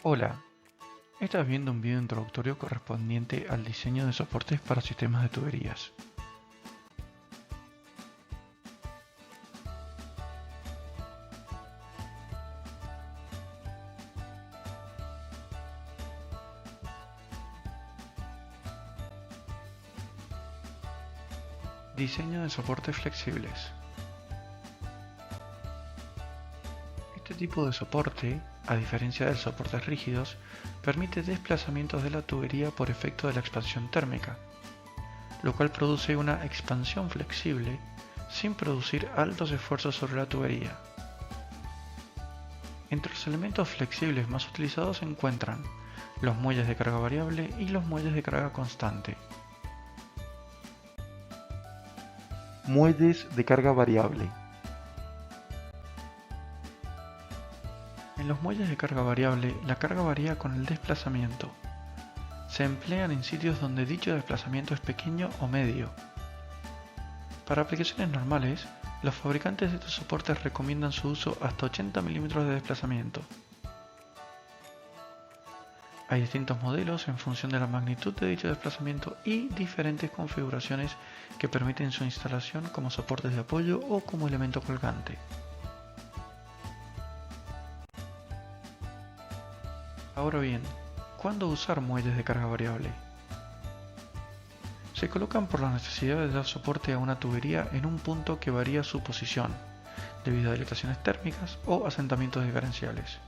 Hola, estás viendo un video introductorio correspondiente al diseño de soportes para sistemas de tuberías. Diseño de soportes flexibles. Este tipo de soporte, a diferencia de soportes rígidos, permite desplazamientos de la tubería por efecto de la expansión térmica, lo cual produce una expansión flexible sin producir altos esfuerzos sobre la tubería. Entre los elementos flexibles más utilizados se encuentran los muelles de carga variable y los muelles de carga constante. Muelles de carga variable. En los muelles de carga variable, la carga varía con el desplazamiento. Se emplean en sitios donde dicho desplazamiento es pequeño o medio. Para aplicaciones normales, los fabricantes de estos soportes recomiendan su uso hasta 80 mm de desplazamiento. Hay distintos modelos en función de la magnitud de dicho desplazamiento y diferentes configuraciones que permiten su instalación como soportes de apoyo o como elemento colgante. Ahora bien, ¿cuándo usar muelles de carga variable? Se colocan por la necesidad de dar soporte a una tubería en un punto que varía su posición, debido a dilataciones térmicas o asentamientos diferenciales.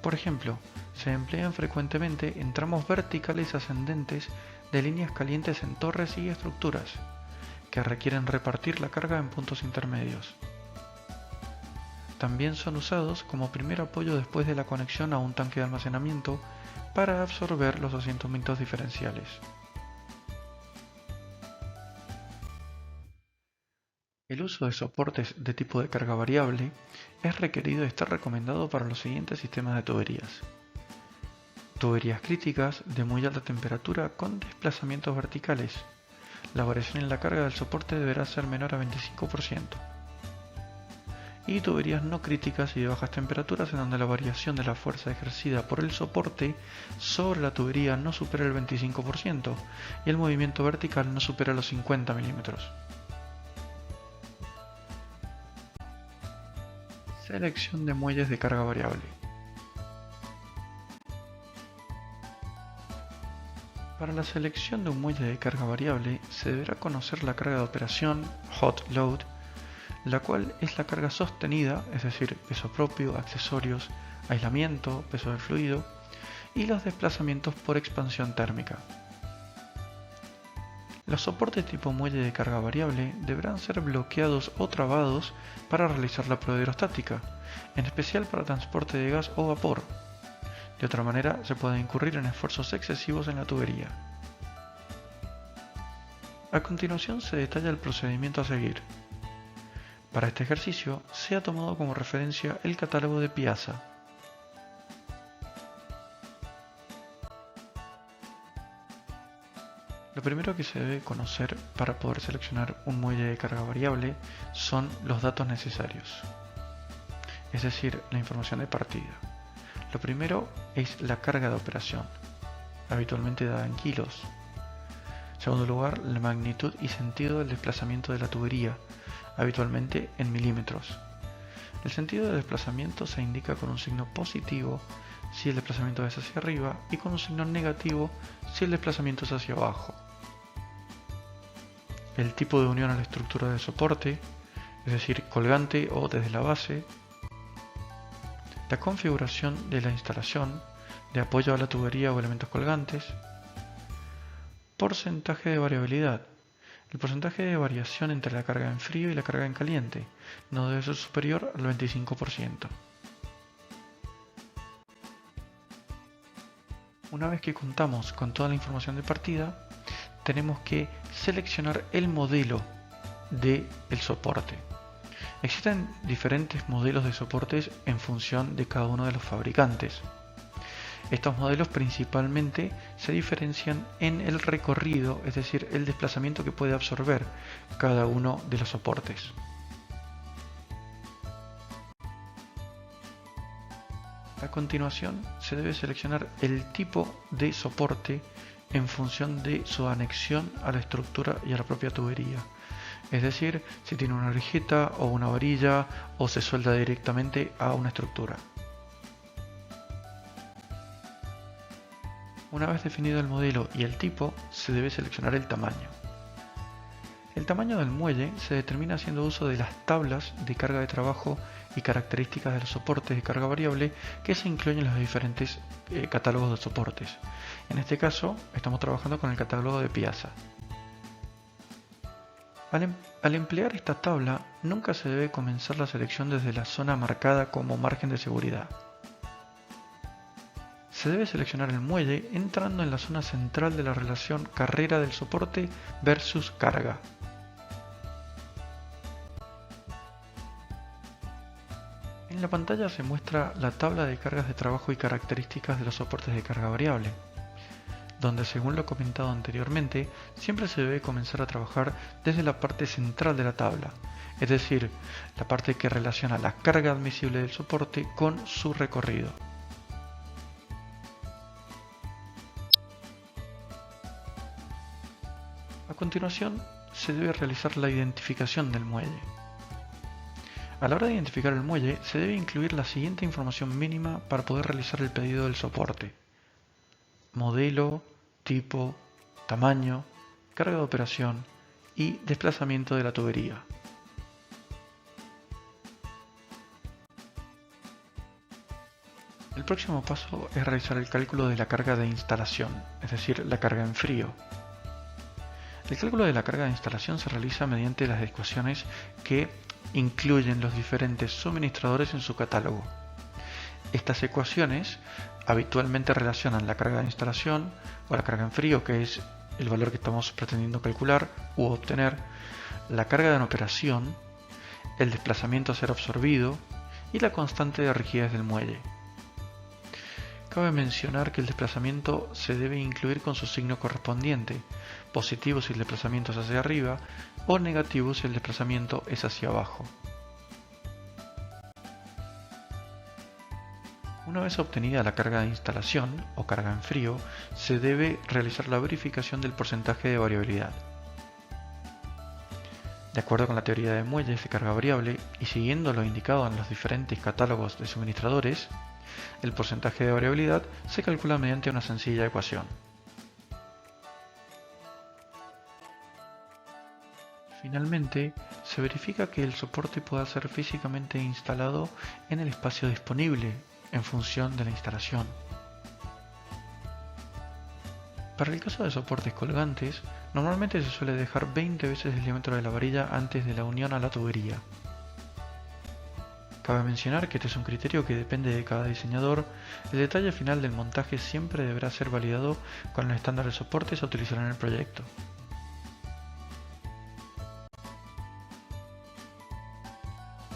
Por ejemplo, se emplean frecuentemente en tramos verticales ascendentes de líneas calientes en torres y estructuras, que requieren repartir la carga en puntos intermedios. También son usados como primer apoyo después de la conexión a un tanque de almacenamiento para absorber los asentamientos diferenciales. El uso de soportes de tipo de carga variable es requerido y está recomendado para los siguientes sistemas de tuberías. Tuberías críticas de muy alta temperatura con desplazamientos verticales. La variación en la carga del soporte deberá ser menor a 25%. Y tuberías no críticas y de bajas temperaturas en donde la variación de la fuerza ejercida por el soporte sobre la tubería no supera el 25% y el movimiento vertical no supera los 50 mm. Selección de muelles de carga variable. Para la selección de un muelle de carga variable se deberá conocer la carga de operación, hot load, la cual es la carga sostenida, es decir, peso propio, accesorios, aislamiento, peso del fluido, y los desplazamientos por expansión térmica. Los soportes tipo muelle de carga variable deberán ser bloqueados o trabados para realizar la prueba hidrostática, en especial para transporte de gas o vapor. De otra manera, se puede incurrir en esfuerzos excesivos en la tubería. A continuación se detalla el procedimiento a seguir. Para este ejercicio se ha tomado como referencia el catálogo de Piazza. Lo primero que se debe conocer para poder seleccionar un muelle de carga variable son los datos necesarios, es decir, la información de partida. Lo primero es la carga de operación, habitualmente dada en kilos. En segundo lugar, la magnitud y sentido del desplazamiento de la tubería, habitualmente en milímetros. El sentido de desplazamiento se indica con un signo positivo si el desplazamiento es hacia arriba y con un signo negativo si el desplazamiento es hacia abajo. El tipo de unión a la estructura de soporte, es decir, colgante o desde la base. La configuración de la instalación, de apoyo a la tubería o elementos colgantes. Porcentaje de variabilidad. El porcentaje de variación entre la carga en frío y la carga en caliente no debe ser superior al 25%. Una vez que contamos con toda la información de partida, tenemos que seleccionar el modelo del soporte. Existen diferentes modelos de soportes en función de cada uno de los fabricantes. Estos modelos principalmente se diferencian en el recorrido, es decir, el desplazamiento que puede absorber cada uno de los soportes. A continuación, se debe seleccionar el tipo de soporte en función de su anexión a la estructura y a la propia tubería. Es decir, si tiene una orejeta o una varilla o se suelda directamente a una estructura. Una vez definido el modelo y el tipo, se debe seleccionar el tamaño. El tamaño del muelle se determina haciendo uso de las tablas de carga de trabajo y características de los soportes de carga variable que se incluyen en los diferentes catálogos de soportes. En este caso, estamos trabajando con el catálogo de Piazza. Al emplear esta tabla, nunca se debe comenzar la selección desde la zona marcada como margen de seguridad. Se debe seleccionar el muelle entrando en la zona central de la relación carrera del soporte versus carga. En la pantalla se muestra la tabla de cargas de trabajo y características de los soportes de carga variable, donde, según lo comentado anteriormente, siempre se debe comenzar a trabajar desde la parte central de la tabla, es decir, la parte que relaciona la carga admisible del soporte con su recorrido. A continuación, se debe realizar la identificación del muelle. A la hora de identificar el muelle, se debe incluir la siguiente información mínima para poder realizar el pedido del soporte: modelo, tipo, tamaño, carga de operación y desplazamiento de la tubería. El próximo paso es realizar el cálculo de la carga de instalación, es decir, la carga en frío. El cálculo de la carga de instalación se realiza mediante las ecuaciones que incluyen los diferentes suministradores en su catálogo. Estas ecuaciones habitualmente relacionan la carga de instalación o la carga en frío, que es el valor que estamos pretendiendo calcular u obtener, la carga en operación, el desplazamiento a ser absorbido y la constante de rigidez del muelle. Cabe mencionar que el desplazamiento se debe incluir con su signo correspondiente, positivo si el desplazamiento es hacia arriba o negativo si el desplazamiento es hacia abajo. Una vez obtenida la carga de instalación o carga en frío, se debe realizar la verificación del porcentaje de variabilidad. De acuerdo con la teoría de muelles de carga variable y siguiendo lo indicado en los diferentes catálogos de suministradores, el porcentaje de variabilidad se calcula mediante una sencilla ecuación. Finalmente, se verifica que el soporte pueda ser físicamente instalado en el espacio disponible en función de la instalación. Para el caso de soportes colgantes, normalmente se suele dejar 20 veces el diámetro de la varilla antes de la unión a la tubería. Cabe mencionar que este es un criterio que depende de cada diseñador. El detalle final del montaje siempre deberá ser validado con el estándar de soportes a utilizar en el proyecto.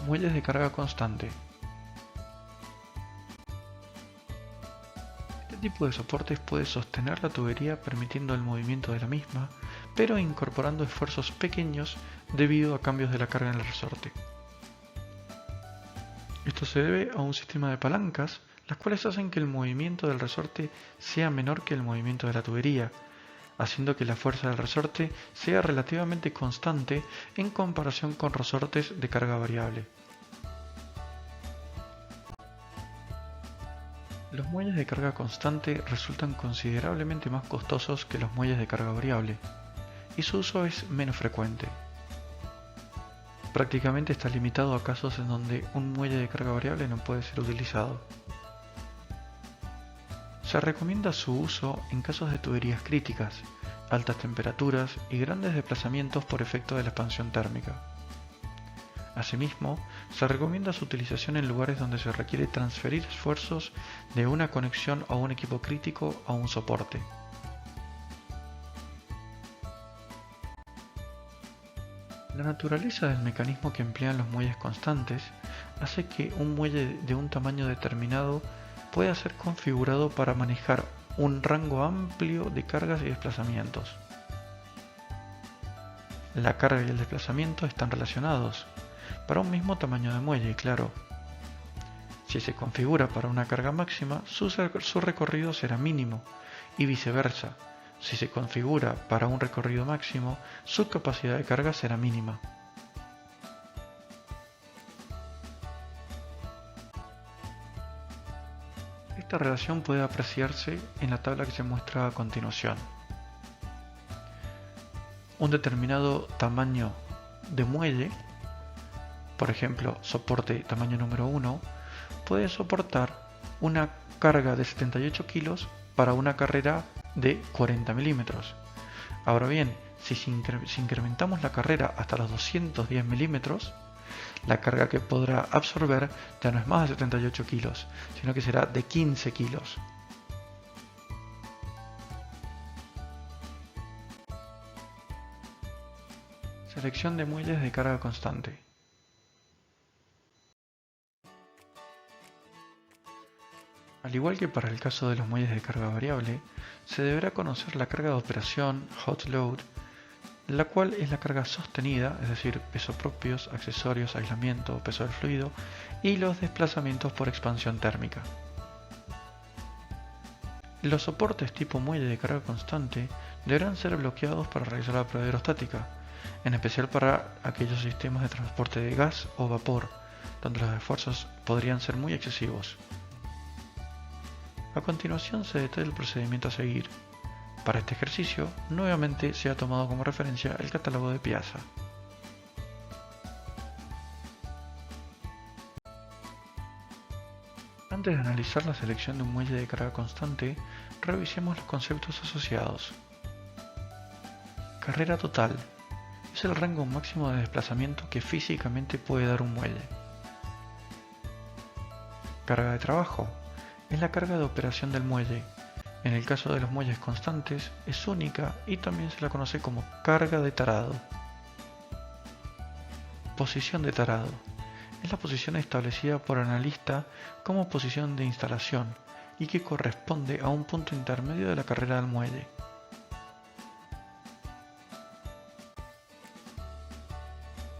Muelles de carga constante. Este tipo de soportes puede sostener la tubería permitiendo el movimiento de la misma, pero incorporando esfuerzos pequeños debido a cambios de la carga en el resorte. Esto se debe a un sistema de palancas, las cuales hacen que el movimiento del resorte sea menor que el movimiento de la tubería, haciendo que la fuerza del resorte sea relativamente constante en comparación con resortes de carga variable. Los muelles de carga constante resultan considerablemente más costosos que los muelles de carga variable, y su uso es menos frecuente. Prácticamente está limitado a casos en donde un muelle de carga variable no puede ser utilizado. Se recomienda su uso en casos de tuberías críticas, altas temperaturas y grandes desplazamientos por efecto de la expansión térmica. Asimismo, se recomienda su utilización en lugares donde se requiere transferir esfuerzos de una conexión a un equipo crítico a un soporte. La naturaleza del mecanismo que emplean los muelles constantes hace que un muelle de un tamaño determinado pueda ser configurado para manejar un rango amplio de cargas y desplazamientos. La carga y el desplazamiento están relacionados, para un mismo tamaño de muelle, claro. Si se configura para una carga máxima, su recorrido será mínimo, y viceversa. Si se configura para un recorrido máximo, su capacidad de carga será mínima. Esta relación puede apreciarse en la tabla que se muestra a continuación. Un determinado tamaño de muelle, por ejemplo, soporte tamaño número 1, puede soportar una carga de 78 kilos para una carrera de 40 milímetros. Ahora bien, si incrementamos la carrera hasta los 210 milímetros, la carga que podrá absorber ya no es más de 78 kilos, sino que será de 15 kilos. Selección de muelles de carga constante. Al igual que para el caso de los muelles de carga variable, se deberá conocer la carga de operación, hot load, la cual es la carga sostenida, es decir, peso propios, accesorios, aislamiento, peso del fluido, y los desplazamientos por expansión térmica. Los soportes tipo muelle de carga constante deberán ser bloqueados para realizar la prueba aerostática, en especial para aquellos sistemas de transporte de gas o vapor, donde los esfuerzos podrían ser muy excesivos. A continuación se detalla el procedimiento a seguir. Para este ejercicio, nuevamente se ha tomado como referencia el catálogo de Piazza. Antes de analizar la selección de un muelle de carga constante, revisemos los conceptos asociados. Carrera total es el rango máximo de desplazamiento que físicamente puede dar un muelle. Carga de trabajo es la carga de operación del muelle. En el caso de los muelles constantes es única y también se la conoce como carga de tarado. Posición de tarado es la posición establecida por analista como posición de instalación y que corresponde a un punto intermedio de la carrera del muelle.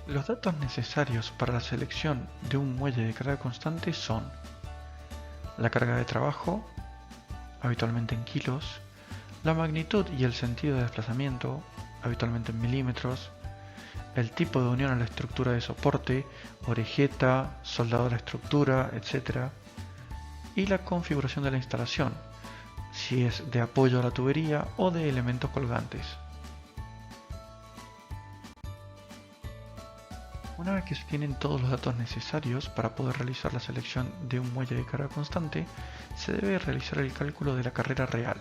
Los datos necesarios para la selección de un muelle de carga constante son la carga de trabajo, habitualmente en kilos, la magnitud y el sentido de desplazamiento, habitualmente en milímetros, el tipo de unión a la estructura de soporte, orejeta, soldado a la estructura, etc. Y la configuración de la instalación, si es de apoyo a la tubería o de elementos colgantes. Una vez que se tienen todos los datos necesarios para poder realizar la selección de un muelle de carga constante, se debe realizar el cálculo de la carrera real.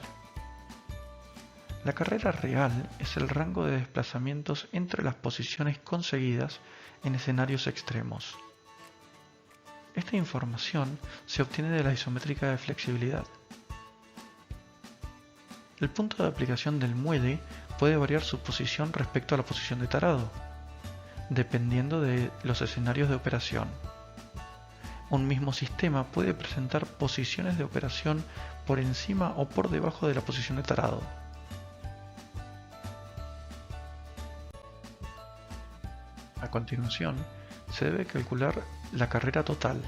La carrera real es el rango de desplazamientos entre las posiciones conseguidas en escenarios extremos. Esta información se obtiene de la isométrica de flexibilidad. El punto de aplicación del muelle puede variar su posición respecto a la posición de tarado, dependiendo de los escenarios de operación. Un mismo sistema puede presentar posiciones de operación por encima o por debajo de la posición de tarado. A continuación, se debe calcular la carrera total.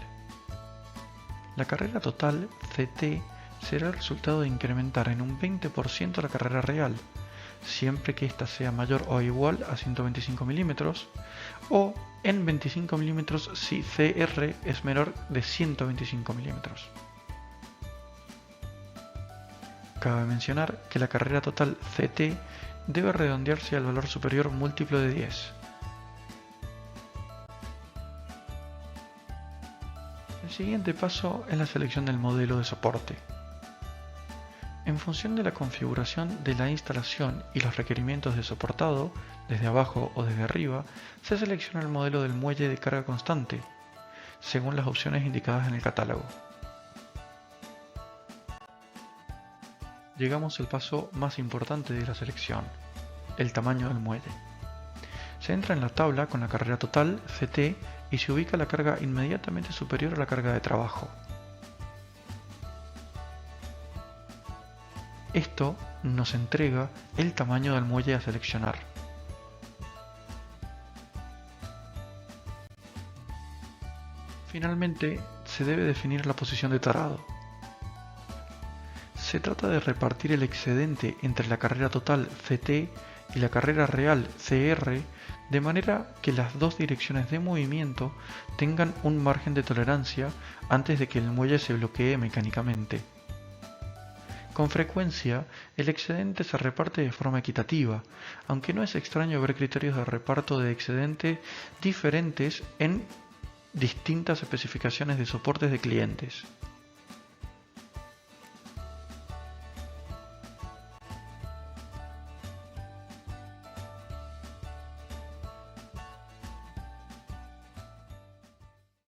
La carrera total, CT, será el resultado de incrementar en un 20% la carrera real, siempre que ésta sea mayor o igual a 125 milímetros, o en 25 milímetros si CR es menor de 125 milímetros. Cabe mencionar que la carrera total CT debe redondearse al valor superior múltiplo de 10. El siguiente paso es la selección del modelo de soporte. En función de la configuración de la instalación y los requerimientos de soportado, desde abajo o desde arriba, se selecciona el modelo del muelle de carga constante, según las opciones indicadas en el catálogo. Llegamos al paso más importante de la selección, el tamaño del muelle. Se entra en la tabla con la carrera total, CT, y se ubica la carga inmediatamente superior a la carga de trabajo. Esto nos entrega el tamaño del muelle a seleccionar. Finalmente, se debe definir la posición de tarado. Se trata de repartir el excedente entre la carrera total Ct y la carrera real Cr de manera que las dos direcciones de movimiento tengan un margen de tolerancia antes de que el muelle se bloquee mecánicamente. Con frecuencia, el excedente se reparte de forma equitativa, aunque no es extraño ver criterios de reparto de excedente diferentes en distintas especificaciones de soportes de clientes.